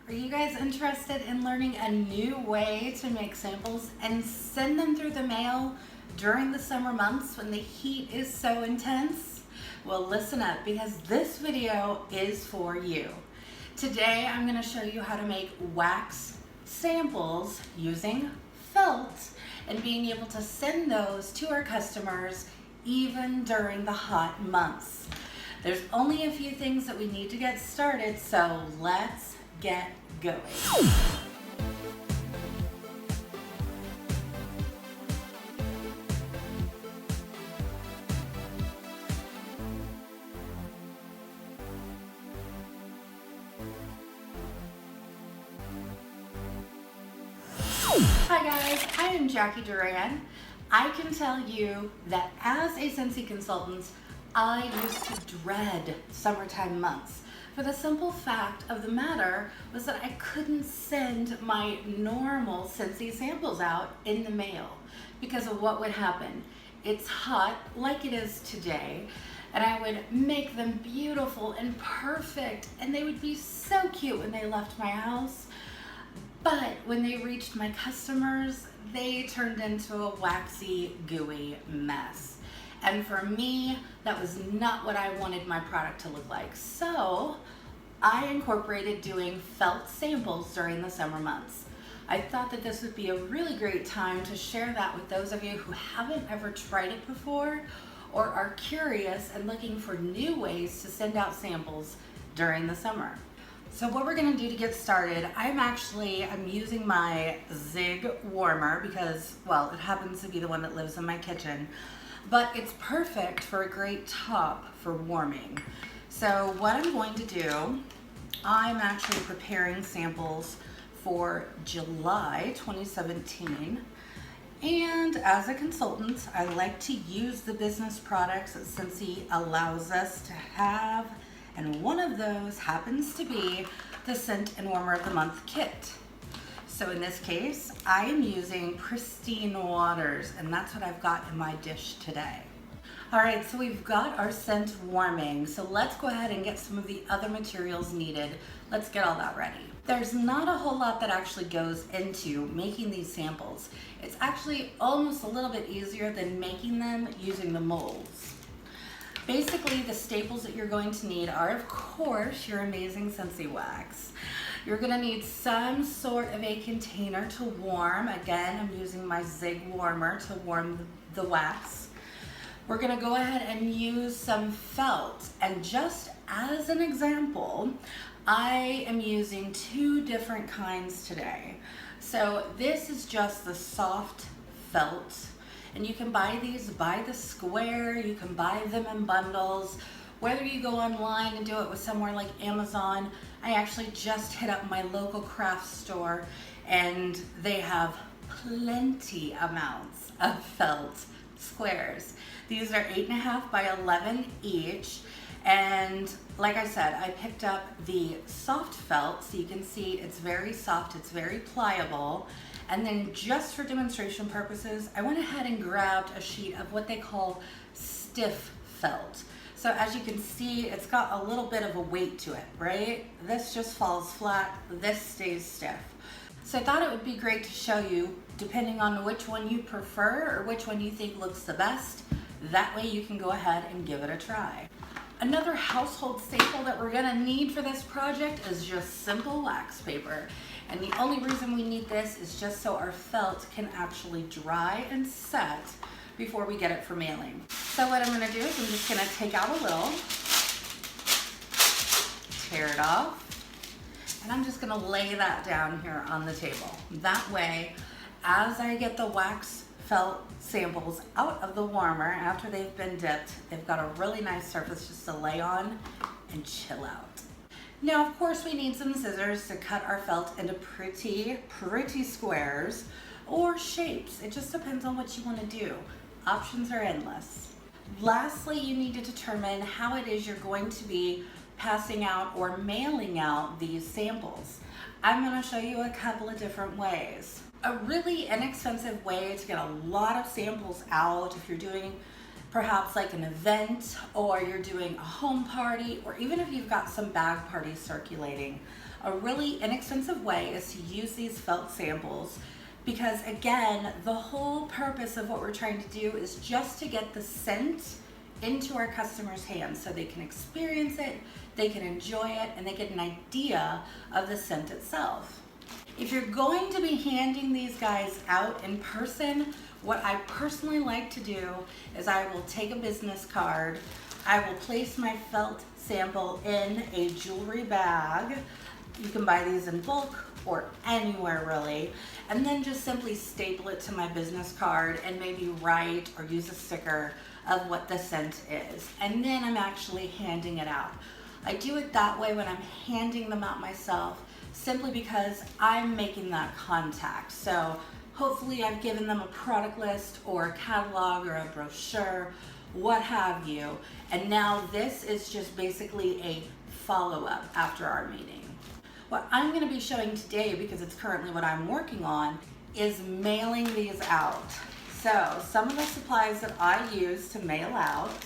Are you guys interested in learning a new way to make samples and send them through the mail during the summer months when the heat is so intense? Well, listen up because this video is for you. Today, I'm going to show you how to make wax samples using felt and being able to send those to our customers even during the hot months. There's only a few things that we need to get started, so let's get going. Hi guys, I am Jacqui Duran. I can tell you that as a Scentsy consultant, I used to dread summertime months. For the simple fact of the matter was that I couldn't send my normal Scentsy samples out in the mail because of what would happen. It's hot like it is today, and I would make them beautiful and perfect, and they would be so cute when they left my house. But when they reached my customers, they turned into a waxy, gooey mess. And for me, that was not what I wanted my product to look like. So I incorporated doing felt samples during the summer months. I thought that this would be a really great time to share that with those of you who haven't ever tried it before or are curious and looking for new ways to send out samples during the summer. So what we're gonna do to get started, I'm using my Zig warmer because, well, it happens to be the one that lives in my kitchen, but it's perfect for a great top for warming. So what I'm going to do, I'm actually preparing samples for July 2017. And as a consultant, I like to use the business products that Scentsy allows us to have. And one of those happens to be the Scent and Warmer of the Month kit. So in this case, I am using pristine waters, and that's what I've got in my dish today. All right, so we've got our scent warming. So let's go ahead and get some of the other materials needed. Let's get all that ready. There's not a whole lot that actually goes into making these samples. It's actually almost a little bit easier than making them using the molds. Basically, the staples that you're going to need are, of course, your amazing Scentsy wax. You're gonna need some sort of a container to warm. Again, I'm using my Zig warmer to warm the wax. We're gonna go ahead and use some felt. And just as an example, I am using two different kinds today. So this is just the soft felt. And you can buy these by the square, you can buy them in bundles. Whether you go online and do it with somewhere like Amazon, I actually just hit up my local craft store and they have plenty amounts of felt squares. These are 8.5 by 11 each. And like I said, I picked up the soft felt, so you can see it's very soft, it's very pliable. And then just for demonstration purposes, I went ahead and grabbed a sheet of what they call stiff felt. So as you can see, it's got a little bit of a weight to it, right? This just falls flat, this stays stiff. So I thought it would be great to show you, depending on which one you prefer or which one you think looks the best. That way you can go ahead and give it a try. Another household staple that we're gonna need for this project is just simple wax paper. And the only reason we need this is just so our felt can actually dry and set before we get it for mailing. So what I'm gonna do is I'm just gonna take out a little, tear it off, and I'm just gonna lay that down here on the table. That way, as I get the wax felt samples out of the warmer after they've been dipped, they've got a really nice surface just to lay on and chill out. Now, of course, we need some scissors to cut our felt into pretty squares or shapes. It just depends on what you want to do. Options are endless. Lastly, you need to determine how it is you're going to be passing out or mailing out these samples. I'm going to show you a couple of different ways. A really inexpensive way to get a lot of samples out if you're doing perhaps like an event or you're doing a home party, or even if you've got some bag parties circulating A really inexpensive way is to use these felt samples because, again, the whole purpose of what we're trying to do is just to get the scent into our customers' hands so they can experience it, they can enjoy it, and they get an idea of the scent itself. If you're going to be handing these guys out in person, what I personally like to do is I will take a business card, I will place my felt sample in a jewelry bag. You can buy these in bulk or anywhere really, and then just simply staple it to my business card and maybe write or use a sticker of what the scent is. And then I'm actually handing it out. I do it that way when I'm handing them out myself, simply because I'm making that contact. So hopefully I've given them a product list or a catalog or a brochure, what have you. And now this is just basically a follow-up after our meeting. What I'm going to be showing today, because it's currently what I'm working on, is mailing these out. So some of the supplies that I use to mail out.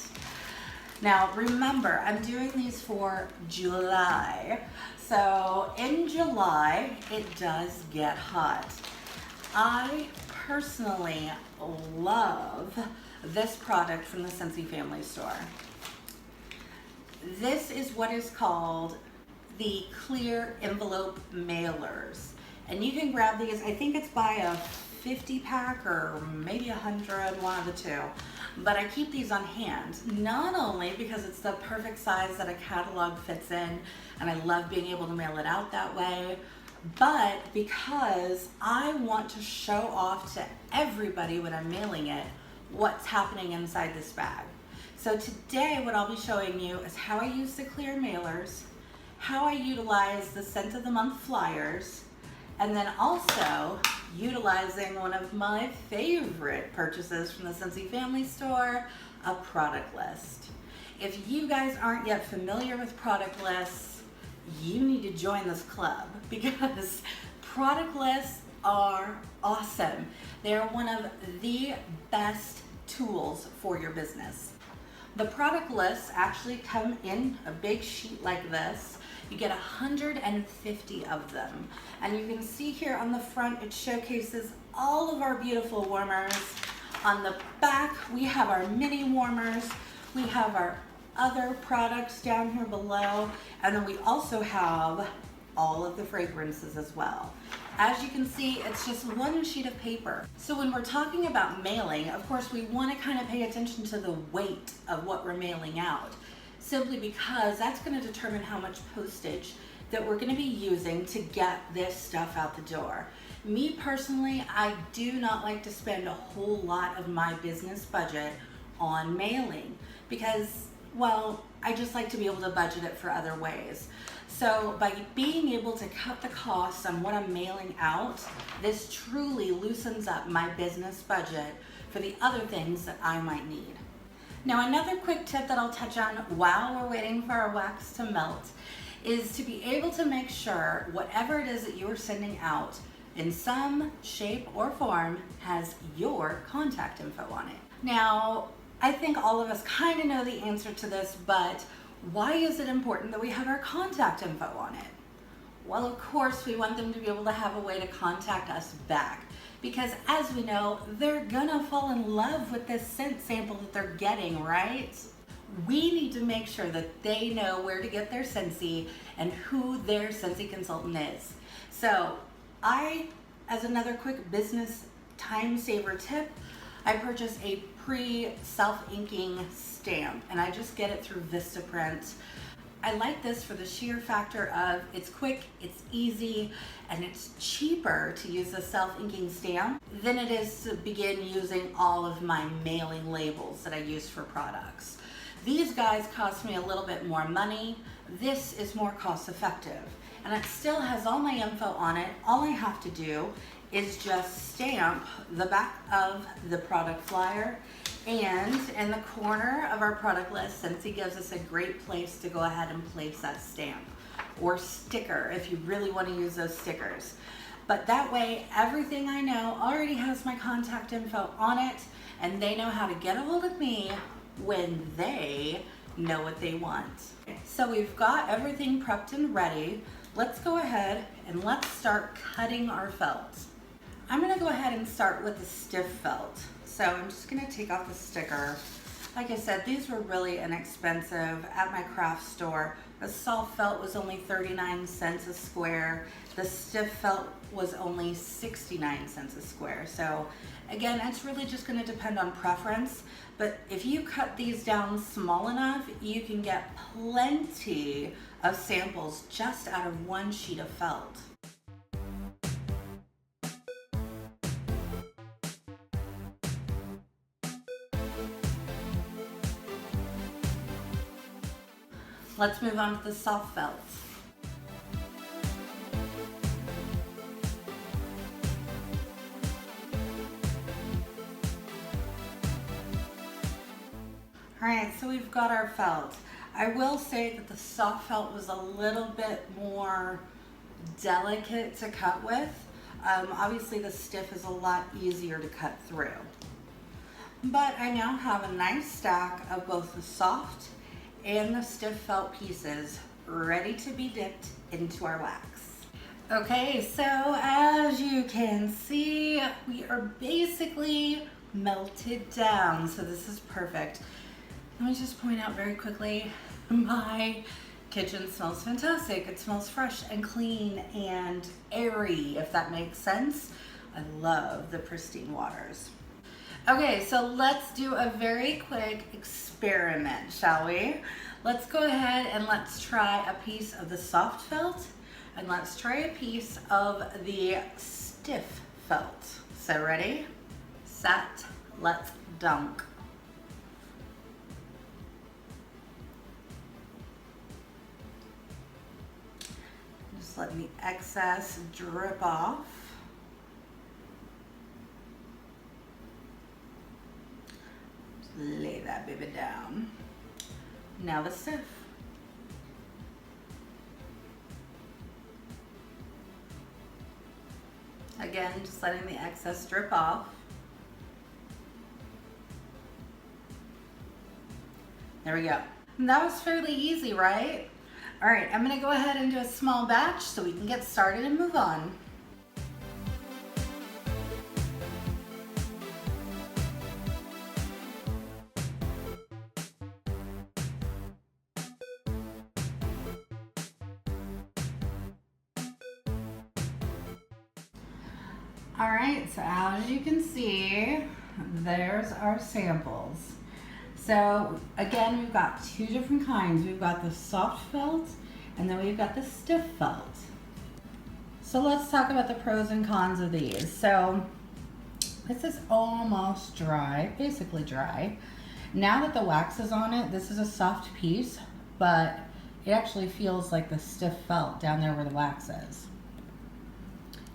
Now remember, I'm doing these for July. So in July, it does get hot. I personally love this product from the Scentsy family store. This is what is called the clear envelope mailers. And you can grab these, I think it's by a 50 pack or maybe 100, one of the two. But I keep these on hand, not only because it's the perfect size that a catalog fits in, and I love being able to mail it out that way, but because I want to show off to everybody when I'm mailing it what's happening inside this bag. So today what I'll be showing you is how I use the clear mailers, how I utilize the Scent of the Month flyers, and then also utilizing one of my favorite purchases from the Scentsy family store, a product list. If you guys aren't yet familiar with product lists, you need to join this club because product lists are awesome. They are one of the best tools for your business. The product lists actually come in a big sheet like this. You get 150 of them. And you can see here on the front, it showcases all of our beautiful warmers. On the back, we have our mini warmers. We have our other products down here below. And then we also have all of the fragrances as well. As you can see, it's just one sheet of paper. So when we're talking about mailing, of course, we want to kind of pay attention to the weight of what we're mailing out, simply because that's going to determine how much postage that we're going to be using to get this stuff out the door. Me personally, I do not like to spend a whole lot of my business budget on mailing because, well, I just like to be able to budget it for other ways. So by being able to cut the costs on what I'm mailing out, this truly loosens up my business budget for the other things that I might need. Now, another quick tip that I'll touch on while we're waiting for our wax to melt is to be able to make sure whatever it is that you are sending out in some shape or form has your contact info on it. Now, I think all of us kind of know the answer to this, but why is it important that we have our contact info on it? Well, of course, we want them to be able to have a way to contact us back. Because as we know, they're gonna fall in love with this scent sample that they're getting, right? We need to make sure that they know where to get their Scentsy and who their Scentsy consultant is. So as another quick business time saver tip, I purchased a pre-self-inking stamp and I just get it through Vistaprint. I like this for the sheer factor of it's quick, it's easy, and it's cheaper to use a self-inking stamp than it is to begin using all of my mailing labels that I use for products. These guys cost me a little bit more money. This is more cost effective. And it still has all my info on it. All I have to do is just stamp the back of the product flyer, and in the corner of our product list, Scentsy gives us a great place to go ahead and place that stamp or sticker if you really want to use those stickers. But that way, everything I know already has my contact info on it, and they know how to get a hold of me when they know what they want. So we've got everything prepped and ready. let's go ahead and let's start cutting our felt. I'm gonna go ahead and start with the stiff felt. So I'm just gonna take off the sticker. Like I said, these were really inexpensive at my craft store. The soft felt was only 39 cents a square. The stiff felt was only 69 cents a square. So again, it's really just gonna depend on preference. But if you cut these down small enough, you can get plenty of samples just out of one sheet of felt. Let's move on to the soft felt. All right, so we've got our felt. I will say that the soft felt was a little bit more delicate to cut with. Obviously the stiff is a lot easier to cut through. But I now have a nice stack of both the soft and the stiff felt pieces ready to be dipped into our wax. Okay, so as you can see, we are basically melted down, so this is perfect. Let me just point out very quickly, my kitchen smells fantastic. It smells fresh and clean and airy, if that makes sense. I love the pristine waters. Okay, so let's do a very quick experiment, shall we? Let's go ahead and let's try a piece of the soft felt and let's try a piece of the stiff felt. So ready, set, let's dunk. Just letting the excess drip off. Lay that baby down. Now the stiff. Again, just letting the excess drip off. There we go. And that was fairly easy, right? All right, I'm gonna go ahead and do a small batch so we can get started and move on. All right, so as you can see, there's our samples. So again, we've got two different kinds. We've got the soft felt and then we've got the stiff felt. So let's talk about the pros and cons of these. So this is almost dry, basically dry. Now that the wax is on it, this is a soft piece, but it actually feels like the stiff felt down there where the wax is.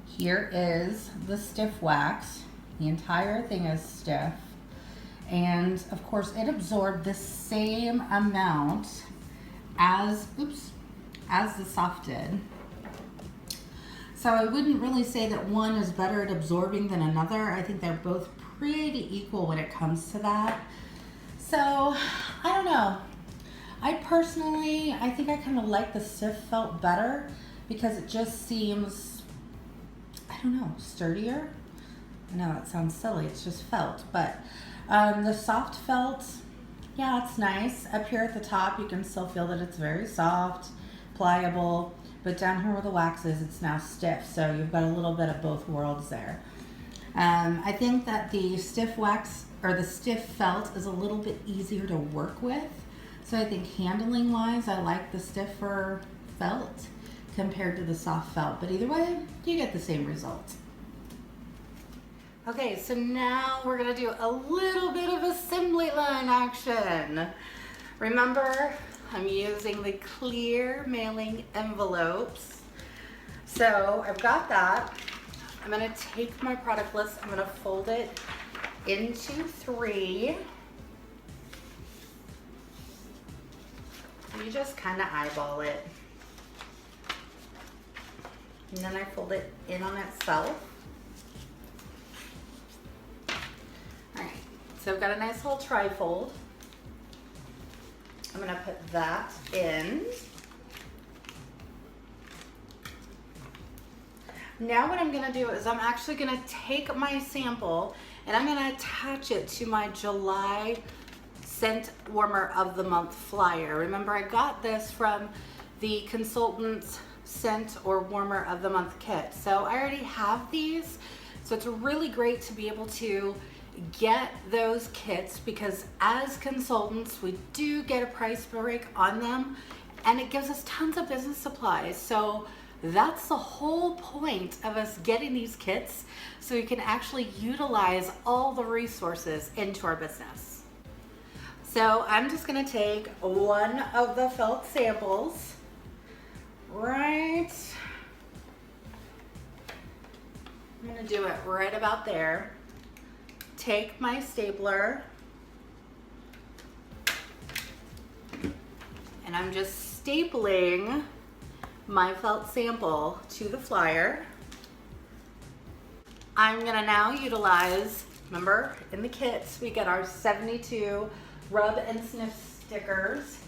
Here is the stiff wax. The entire thing is stiff. And of course it absorbed the same amount as the soft did. So I wouldn't really say that one is better at absorbing than another. I think they're both pretty equal when it comes to that. So I don't know. I think I kind of like the stiff felt better because it just seems, I don't know, sturdier. I know that sounds silly, it's just felt, but the soft felt, yeah, it's nice. Up here at the top, you can still feel that it's very soft, pliable, but down here where the wax is, it's now stiff, so you've got a little bit of both worlds there. I think that the stiff wax, or the stiff felt, is a little bit easier to work with, so I think handling wise, I like the stiffer felt compared to the soft felt, but either way, you get the same result. Okay, so now we're gonna do a little bit of assembly line action. Remember, I'm using the clear mailing envelopes. So I've got that. I'm gonna take my product list, I'm gonna fold it into 3. You just kind of eyeball it. And then I fold it in on itself. So I've got a nice little tri-fold. I'm gonna put that in. Now what I'm gonna do is I'm actually gonna take my sample and I'm gonna attach it to my July Scent Warmer of the Month flyer. Remember, I got this from the Consultant's Scent or Warmer of the Month kit. So I already have these. So it's really great to be able to get those kits because as consultants, we do get a price break on them and it gives us tons of business supplies. So that's the whole point of us getting these kits, so we can actually utilize all the resources into our business. So I'm just gonna take one of the felt samples, right? I'm gonna do it right about there. Take my stapler, and I'm just stapling my felt sample to the flyer. I'm gonna now utilize, remember in the kits we get our 72 rub and sniff stickers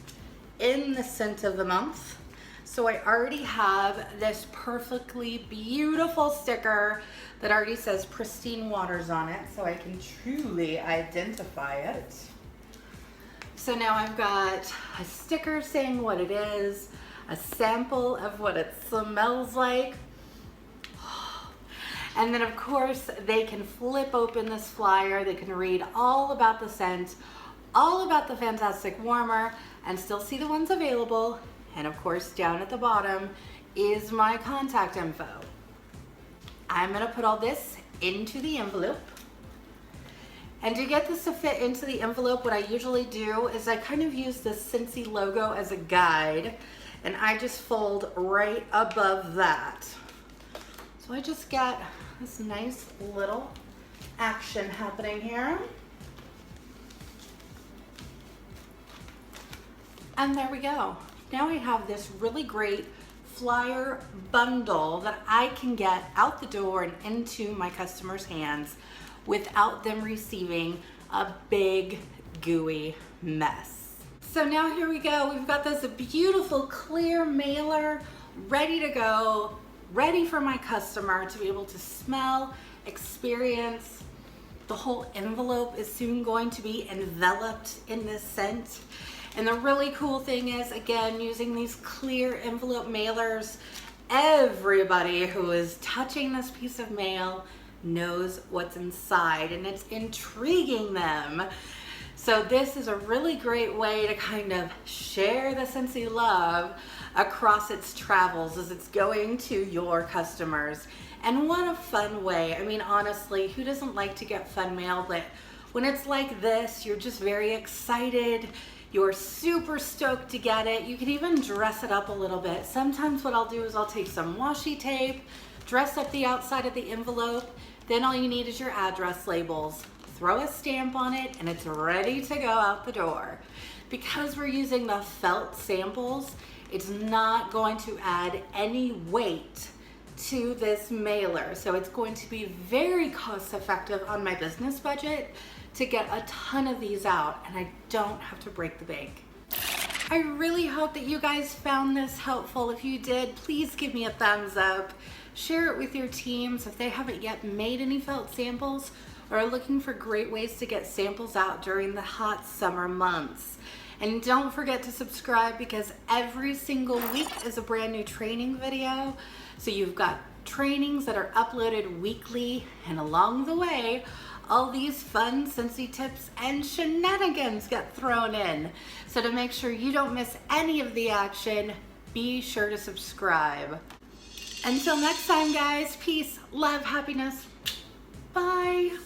in the scent of the month. So I already have this perfectly beautiful sticker that already says Pristine Waters on it, so I can truly identify it. So now I've got a sticker saying what it is, a sample of what it smells like. And then of course they can flip open this flyer, they can read all about the scent, all about the fantastic warmer, and still see the ones available. And of course down at the bottom is my contact info. I'm gonna put all this into the envelope. And to get this to fit into the envelope, what I usually do is I kind of use the Scentsy logo as a guide, and I just fold right above that. So I just got this nice little action happening here. And there we go. Now I have this really great flyer bundle that I can get out the door and into my customers' hands without them receiving a big gooey mess. So now here we go. We've got this beautiful clear mailer ready to go, ready for my customer to be able to smell, experience. The whole envelope is soon going to be enveloped in this scent. And the really cool thing is, again, using these clear envelope mailers, everybody who is touching this piece of mail knows what's inside and it's intriguing them. So this is a really great way to kind of share the Scentsy love across its travels as it's going to your customers. And what a fun way. I mean, honestly, who doesn't like to get fun mail? But when it's like this, you're just very excited. You're super stoked to get it. You can even dress it up a little bit. Sometimes what I'll do is I'll take some washi tape, dress up the outside of the envelope. Then all you need is your address labels. Throw a stamp on it and it's ready to go out the door. Because we're using the felt samples, it's not going to add any weight to this mailer. So it's going to be very cost effective on my business budget to get a ton of these out, and I don't have to break the bank. I really hope that you guys found this helpful. If you did, please give me a thumbs up. Share it with your teams if they haven't yet made any felt samples or are looking for great ways to get samples out during the hot summer months. And don't forget to subscribe because every single week is a brand new training video. So you've got trainings that are uploaded weekly, and along the way, all these fun Scentsy tips and shenanigans get thrown in. So to make sure you don't miss any of the action, be sure to subscribe. Until next time, guys, peace, love, happiness. Bye.